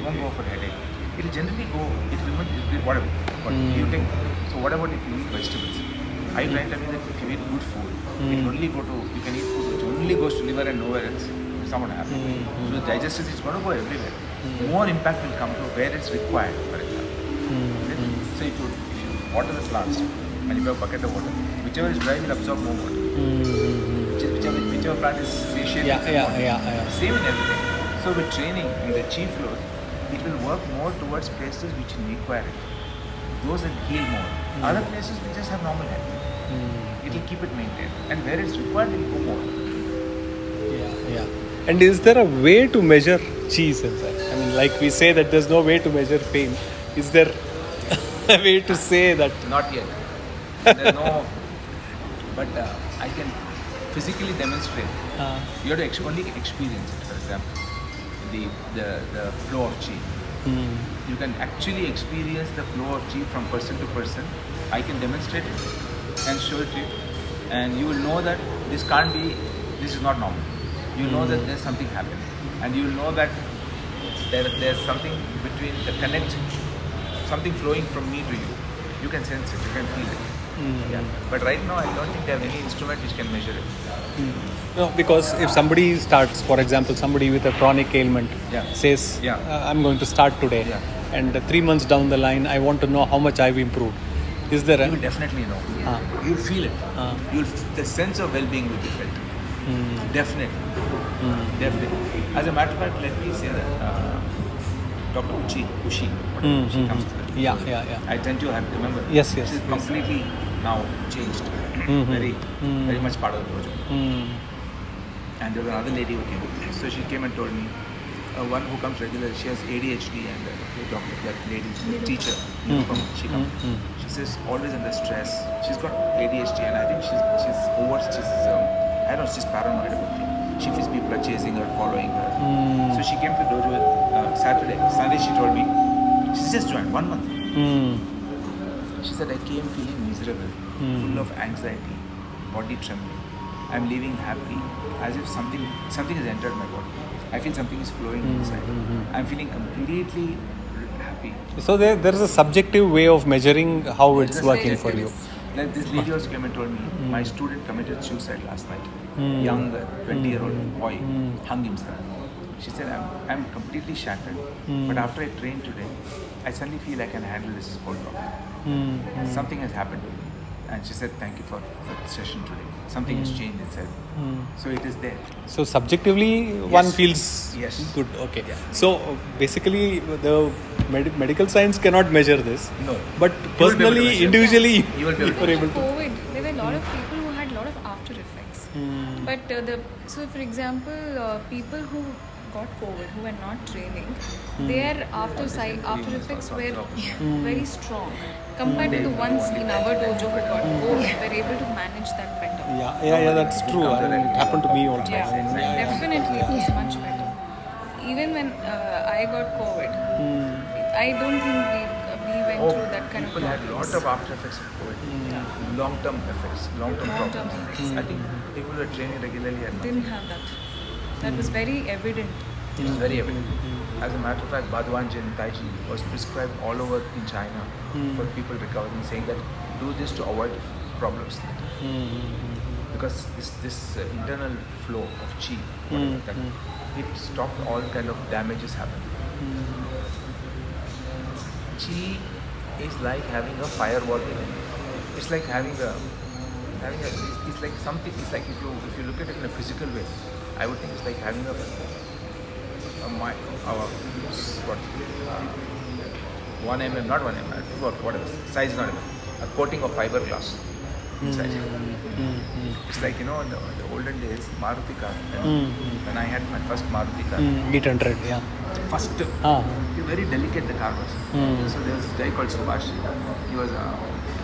won't go for headache. It will generally go, whatever. But you take, so what about if you eat vegetables? Are you trying to tell me that if you eat good food, it will only go to, you can eat food which only goes to liver and nowhere else? It's not going to happen. So the digestive is going to go everywhere. More impact will come to where it's required, for example. Okay? So if you water the plants, and if you have a bucket of water, whichever is dry will absorb more water. Whichever plant is satiated with water. Same in everything. So with training in the chi flows, it will work more towards places which require it. Those that heal more. Other places we just have normal health. It will keep it maintained. And where it's required, it will go more. And is there a way to measure chi, sir? I mean, like we say that there's no way to measure pain. Is there a way to say that? Not yet. There's no. But I can physically demonstrate. You have to only experience it. For example, the flow of chi. You can actually experience the flow of chi from person to person. I can demonstrate it and show it to you, and you will know that this can't be. This is not normal. You know that there's something happening, and you will know that there's something between the connect, something flowing from me to you. You can sense it. You can feel it. Yeah. But right now, I don't think they have any instrument which can measure it. No, because if somebody starts, for example, somebody with a chronic ailment says, I'm going to start today, and 3 months down the line, I want to know how much I've improved. Is there You will definitely know. You'll feel it. The sense of well-being will be felt. Definitely. Definitely. As a matter of fact, let me say that Dr. Ushi comes to that. I tend to remember. Yes. She's completely now changed. Very much part of the project. And there was another lady who came. So she came and told me, one who comes regularly, she has ADHD, and that lady, the teacher, she comes. She says always under stress. She's got ADHD, and I think she's I don't know, she's paranoid about things. She feels people are chasing her, following her. So she came to dojo Saturday. Sunday she told me, she's just joined 1 month. She said, I came feeling miserable, full of anxiety, body trembling. I'm leaving happy, as if something has entered my body. I feel something is flowing inside. I'm feeling completely happy. So there's a subjective way of measuring how it's working for you. Like this lady also came and told me, my student committed suicide last night. Young 20-year-old boy hung himself. She said, I'm completely shattered. But after I trained today, I suddenly feel I can handle this whole problem. Something has happened to me. And she said, thank you for the session today. Something has changed inside. So it is there. So subjectively, one feels good. Okay. Yeah. So basically, the medical science cannot measure this. No. But personally, individually, you will be able to. COVID, there were a lot of people who had a lot of after effects. But so for example, people who got COVID, who were not training, their after effects were very strong. Compared to the ones in our dojo who got COVID, were able to manage that better. Yeah, that's true. I mean, it happened to me also. Definitely it was much better. Even when I got COVID, I don't think we went through that kind of people had a lot of after effects of COVID. Long-term effects, long-term problems. I think people who are training regularly didn't have that. That was very evident. It was very evident. As a matter of fact, Badwan Jin Tai Chi was prescribed all over in China for people recovering, saying that do this to avoid problems later. Because this internal flow of chi, it stopped all kind of damages happening. Chi is like having a firewall within it. It's like it's like something. It's like if you look at it in a physical way, I would think it's like having a 1 mm, not 1 mm, I forgot whatever size, not even a coating of fiberglass inside. It's like, in the olden days, Maruti car. When I had my first Maruti car, 800, first, very delicate the car was. So there was this guy called Subhash. He was a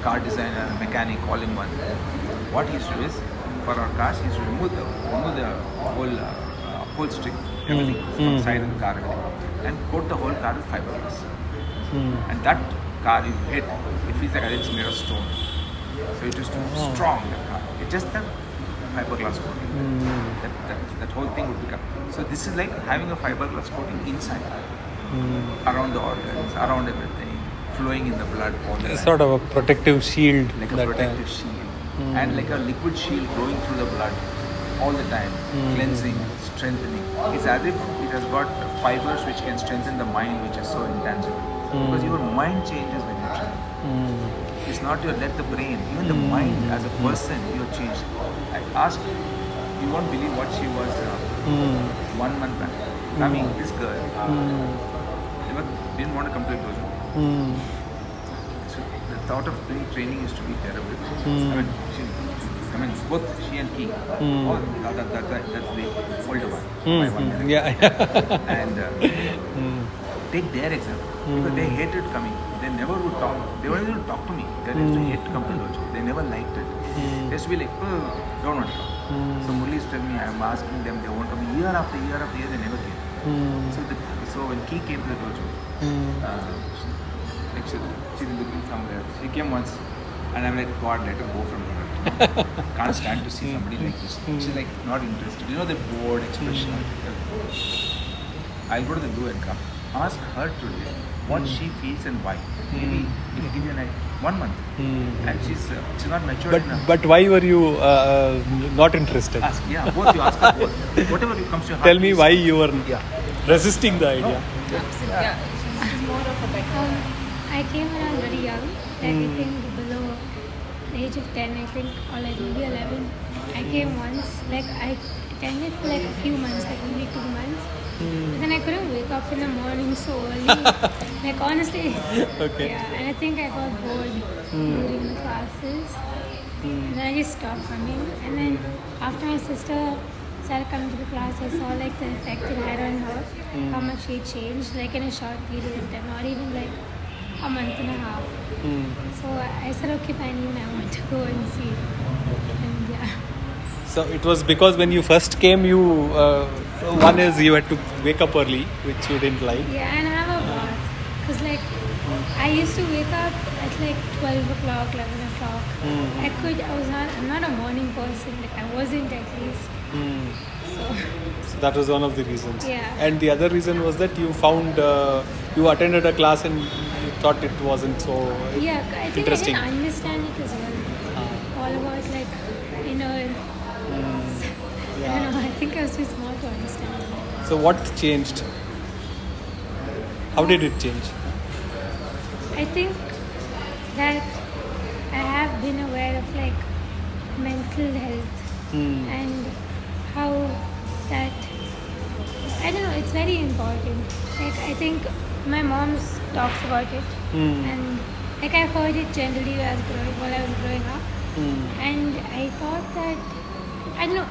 car designer, mechanic, all in one. What he used to do is, for our cars, he used to remove the whole upholstery, everything from side of the car, and coat the whole car with fiberglass. And that car you hit, it feels like it's made of stone. So it is too strong, that car. It's just the fiberglass coating. That whole thing would become. So this is like having a fiberglass coating inside. around the organs, around everything, flowing in the blood all the time. Sort of a protective shield. Like a that, protective shield. And like a liquid shield going through the blood all the time, cleansing, strengthening. It's as if it has got fibers which can strengthen the mind, which is so intangible. Because your mind changes when you train. It's not your let the brain, even the mind as a person, you're changed. I asked, you won't believe what she was 1 month back. I mean, this girl didn't want to come to a dojo. So the thought of doing training used to be terrible. I mean, both she and Key. Oh, that's the older one. My one. Yeah. And take their example. Because they hated coming. They never would talk. They weren't even talk to me. They used to hate to come to dojo. They never liked it. They used to be like, don't want to talk. So Murli used to tell me, I'm asking them, they won't come. Year after year after year, they never came. So when Key came to the dojo, she's looking somewhere. She came once, and I'm like, God, let her go from here. Can't stand to see somebody like this. She's like, not interested. You know the bored expression. I'll go to the do and come. Ask her today what she feels and why. Maybe it'll give you an idea. 1 month. And she's not mature enough. But why were you not interested? Ask, both you ask her both. Whatever comes to your heart. Tell me why you were resisting the idea. Absolutely. Yeah. She's more of a better. I came when I was very young, like I think below the age of 10, I think, or like maybe 11. I came once, like I attended for like a few months, like maybe 2 months. But then I couldn't wake up in the morning so early. Like honestly, Okay. yeah, and I think I got bored during the classes. And then I just stopped coming. And then after my sister started coming to the class, I saw like the effect it had on her, how much she changed, like in a short period of time, not even like a month and a half. So I said, okay, fine, even I want to go and see. And yeah. So it was because when you first came, you one is you had to wake up early, which you didn't like. Yeah, and have a bath. Because like, I used to wake up at like 12 o'clock, 11 o'clock. I'm not a morning person, like I wasn't at least. So that was one of the reasons. Yeah. And the other reason was that you found, you attended a class and you thought it wasn't so Yeah, I think interesting. I didn't understand it as well. All about like, I don't know, I think I was too small to understand. So what changed? How did it change? I think that I have been aware of like mental health and how that, I don't know, it's very important. Like I think my mom talks about it and like I've heard it generally while I was growing up. And I thought that, I don't know,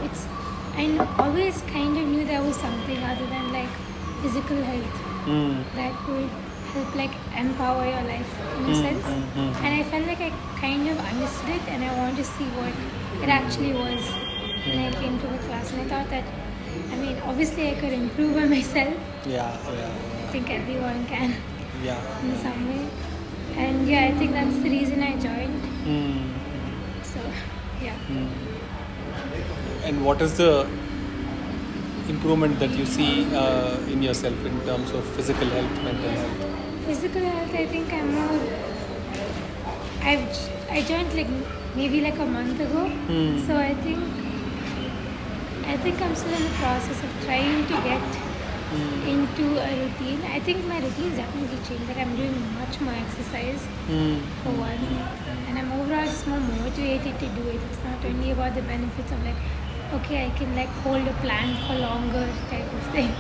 I always kind of knew there was something other than like physical health that would help like empower your life in a sense. And I felt like I kind of understood it and I wanted to see what it actually was when I came to the class. And I thought that, I mean, obviously I could improve on myself. Yeah. I think everyone can Yeah. in some way. And yeah, I think that's the reason I joined. So, yeah. And what is the improvement that you see in yourself in terms of physical health, mental health? Physical health, I think I'm more. I joined like maybe like a month ago. So I think I'm still in the process of trying to get into a routine. I think my routine is definitely changed. Like I'm doing much more exercise for one, and I'm overall just more motivated to do it. It's not only about the benefits of like, okay, I can like hold a plank for longer type of thing.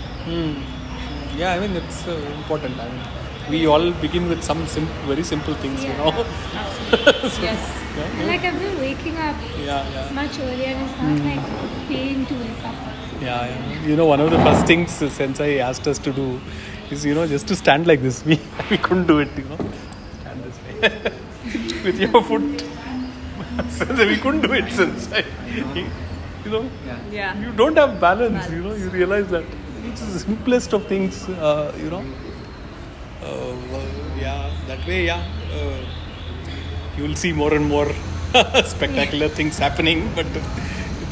Yeah, I mean it's important. I mean, we all begin with some very simple things, you know. Absolutely. Yes. And like I've been waking up much earlier, and it's not like pain to wake up. Yeah. You know, one of the first things Sensei asked us to do is, just to stand like this. We couldn't do it, Stand this way. With your foot. Sensei, we couldn't do it, Sensei. Yeah. You don't have balance, you realize that. It's the simplest of things, that way, you will see more and more spectacular things happening, but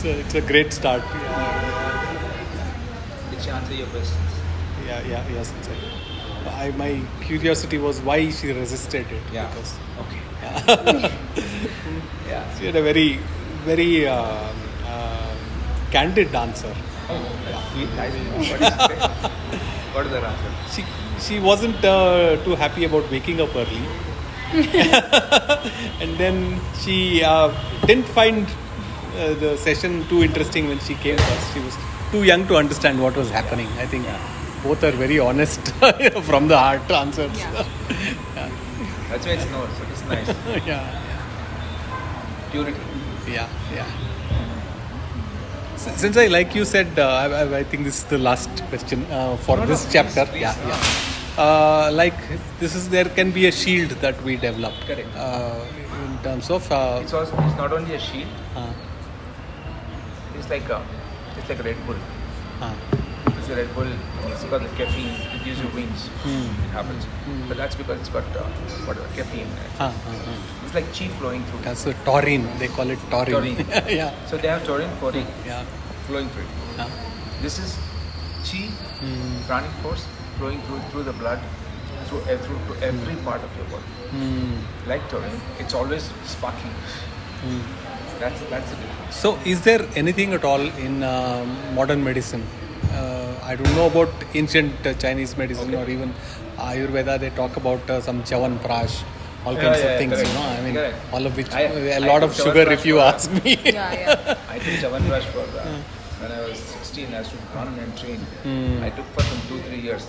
it's a great start. Did she answer your questions? Yes, Sensei. my curiosity was why she resisted it. Yeah. Because Okay. Yeah. she had a very, very candid dancer. Oh, that's sweet. Nice. What is the answer? She wasn't too happy about waking up early. And then she didn't find the session too interesting when she came first. She was too young to understand what was happening. I think both are very honest from the heart answers. Yeah. That's why it's no. So it's nice. Yeah, Purity. yeah. Since like you said, I think this is the last question for No, this please, chapter. please. Yeah. Like there can be a shield that we developed. Correct. In terms of. It's not only a shield. uh, It's like a Red Bull. uh, It's a Red Bull. It's got the caffeine. It gives you wings. It happens. But that's because it's got whatever caffeine. In it. It's like chi flowing through. That's a taurine. They call it taurine. Taurine. Yeah. So they have taurine for it Yeah. flowing through it. Yeah. This is chi, pranic force flowing through the blood, through every part of your body. Like taurine, it's always sparking. That's the difference. So, is there anything at all in modern medicine? I don't know about ancient Chinese medicine or even Ayurveda. They talk about some chavan prash, all kinds of things. correct. You know, I mean, Correct. all of which I a lot took of Chavan sugar, Prash if you for- ask me. Yeah. I did Chavan Prash for when I was 16. I used to run and train. I took for some 2-3 years.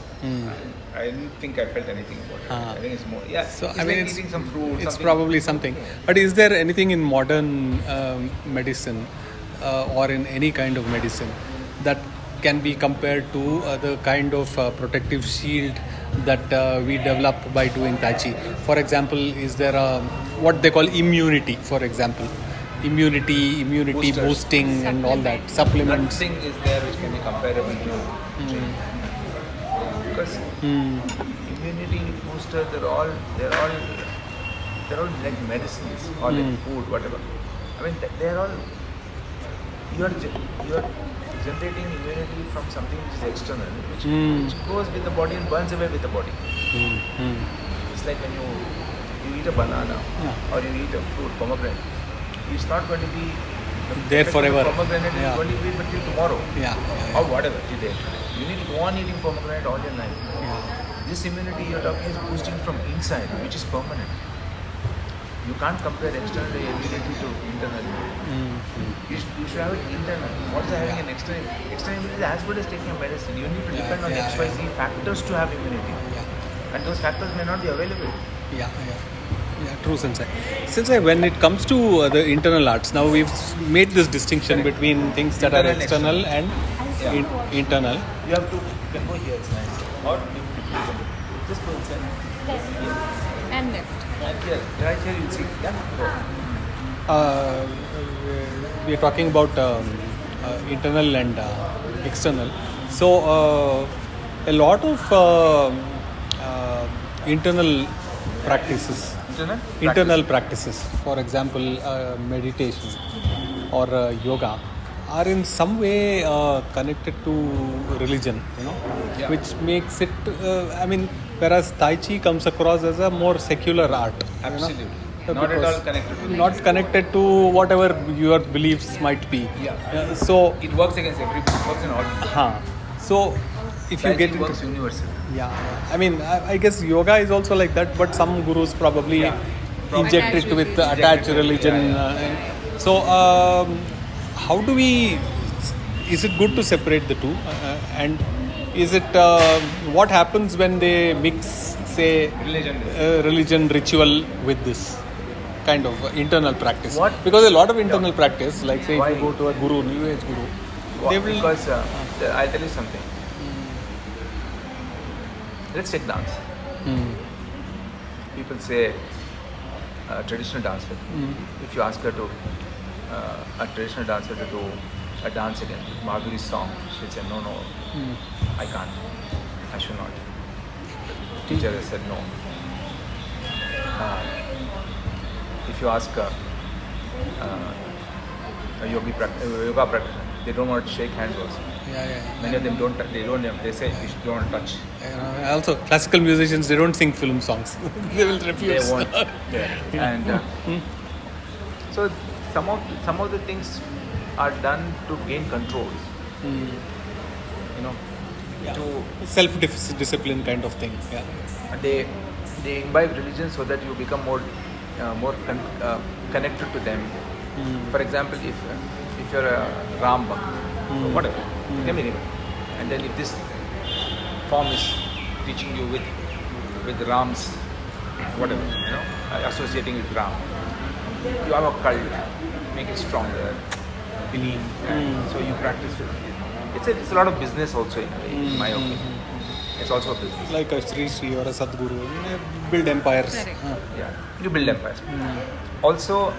I didn't think I felt anything about it. I think it's more. Yeah. So it's I mean, like eating some fruit. it's something. probably something. But is there anything in modern medicine or in any kind of medicine that can be compared to the kind of protective shield that we develop by doing Tai Chi? For example, is there what they call immunity? For example, immunity Boosters. boosting, and all that supplements. Nothing is there which can be comparable to training. Because immunity booster, they're all like medicines or like food, whatever. I mean, they're all you are generating immunity from something which is external, which goes with the body and burns away with the body. It's like when you eat a banana or you eat a fruit, pomegranate. It's not going to be There effect of the forever. Pomegranate Yeah. is going to be for till tomorrow. Yeah. Or whatever today. You need to go on eating pomegranate all your life. This immunity you're talking is boosting from inside, which is permanent. You can't compare external immunity to internal immunity. You should have it internal. What is having an external? External immunity is as good as taking a medicine. You need to depend on XYZ factors to have immunity. And those factors may not be available. Yeah, true, Sensei. Sensei, when it comes to the internal arts, now we've made this distinction between things that are Internal external and internal. You have to, you can go here, it's nice. Or just go inside. And left. And here, right here you'll see. Yeah, go. We are talking about internal and external. So, a lot of internal practices. Internal practices, for example, meditation or yoga, are in some way connected to religion, which makes it, whereas Tai Chi comes across as a more secular art. Absolutely. Not at all connected to Not connected to whatever your beliefs might be. So, it works against everybody. It works in all. So, if you get it works universal. I guess yoga is also like that, but some gurus probably inject it with attached religion. So, how do we? Is it good to separate the two? And is it what happens when they mix, say, religion ritual with this kind of internal practice? Because a lot of internal practice, like say if you go to a guru, New Age guru, they will. Because I'll tell you something. Let's take dance. People say traditional dancer. If you ask her to a traditional dancer to do a dance again, Madhuri's song, she'll say no, I can't. I should not. Teacher has said no. If you ask a yoga practitioner, they don't want to shake hands also. Many of them don't. They say you don't touch. Also, classical musicians, they don't sing film songs. They will refuse. They won't. And so some of the things are done to gain control. You know, to Self-discipline kind of thing. Yeah. they imbibe religion so that you become more connected to them. For example, if you're a Ram Bhakt or whatever, it can be anyone. And then if this form is teaching you with Ram's whatever, associating with Ram, you have a cult, make it stronger, belief, and so you practice it. It's a lot of business also in a way, in my opinion. It's also a business. Like a Sri Sri or a Sadhguru, build empires. Yeah, you build empires. Also,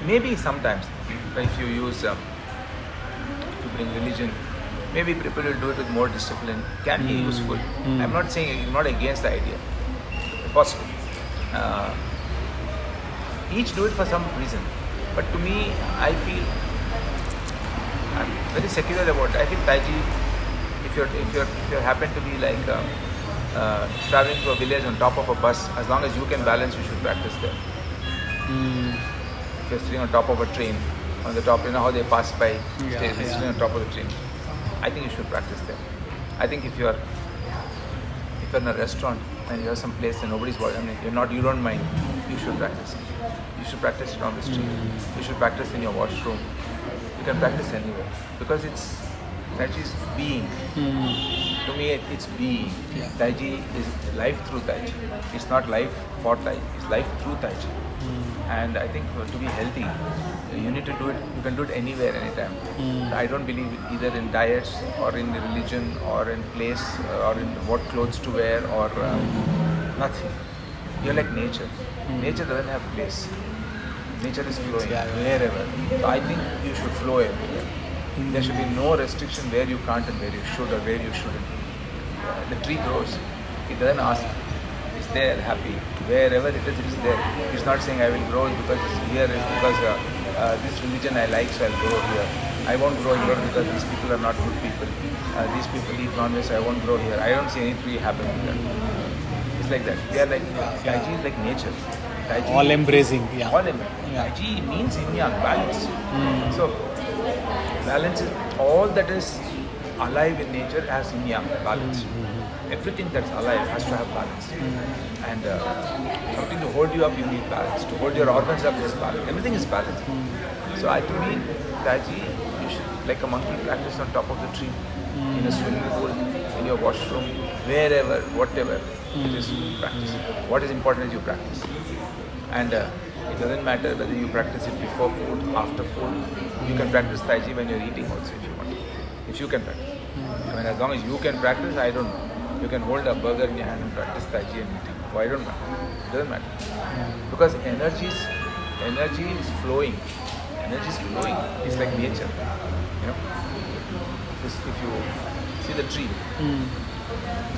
maybe sometimes if you use, if you bring religion, maybe people will do it with more discipline. Can be useful. I'm not saying, I'm not against the idea. It's possible. Each do it for some reason. But to me, I feel I'm very secular about it. I feel Tai Chi, if you happen to be like traveling to a village on top of a bus, as long as you can balance, you should practice there. If you're sitting on top of a train, on the top, you know how they pass by, sitting on top of the train. I think you should practice there. I think if you're in a restaurant and you have some place and nobody's watching, you don't mind, you should practice. You should practice it on the street. You should practice in your washroom. You can practice anywhere because Tai Chi is being. To me, it's being. Tai Chi is life through Tai Chi. It's not life for Tai Chi. It's life through Tai Chi. And I think to be healthy, you need to do it. You can do it anywhere, anytime. I don't believe either in diets or in religion or in place or in what clothes to wear or nothing. You're like nature. Nature doesn't have place. Nature is flowing wherever. So I think you should flow everywhere. There should be no restriction where you can't and where you should or where you shouldn't. The tree grows. It doesn't ask. It's there, happy. Wherever it is there. It's not saying I will grow because it's here, because this religion I like, so I'll grow here. I won't grow here because these people are not good people. These people eat non-veg, so I won't grow here. I don't see any tree happen with that. It's like that. They are like, Tai Chi is like nature. Tai Chi all embracing. All embracing. Tai Chi means yin yang, balance. So, balance is all that is alive in nature has yin yang, balance. Everything that's alive has to have balance. And something to hold you up, you need balance. To hold your organs up, there's balance. Everything is balance. So to me, Tai Chi, you should, like a monkey, practice on top of the tree, in a swimming pool, in your washroom, wherever, whatever. It is practice. What is important is you practice. And it doesn't matter whether you practice it before food, after food. You can practice Tai Chi when you're eating also if you want. If you can practice. I mean, as long as you can practice, I don't know. You can hold a burger in your hand and practice Tai Chi and eating. Why don't matter? It doesn't matter. Because energy is flowing. Energy is flowing. It's like nature. If you see the tree,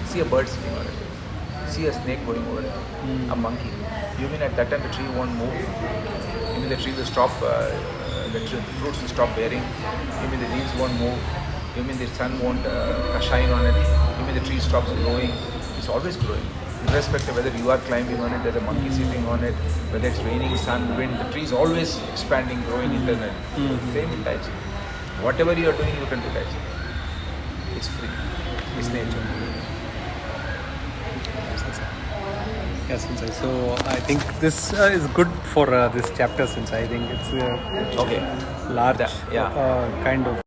see a bird sitting on it, see a snake going over it, a monkey. You mean at that time the tree won't move? You mean the tree will stop, the fruits will stop bearing? You mean the leaves won't move? You mean the sun won't shine on it? You mean the tree stops growing? It's always growing. Irrespective of whether you are climbing on it, there's a monkey sitting on it, whether it's raining, sun, wind, the tree is always expanding, growing internally. Same in Tai Chi. Whatever you are doing, you can do Tai Chi. It's free. It's nature. Yes, Sensei. So I think this is good for this chapter, since I think it's a large kind of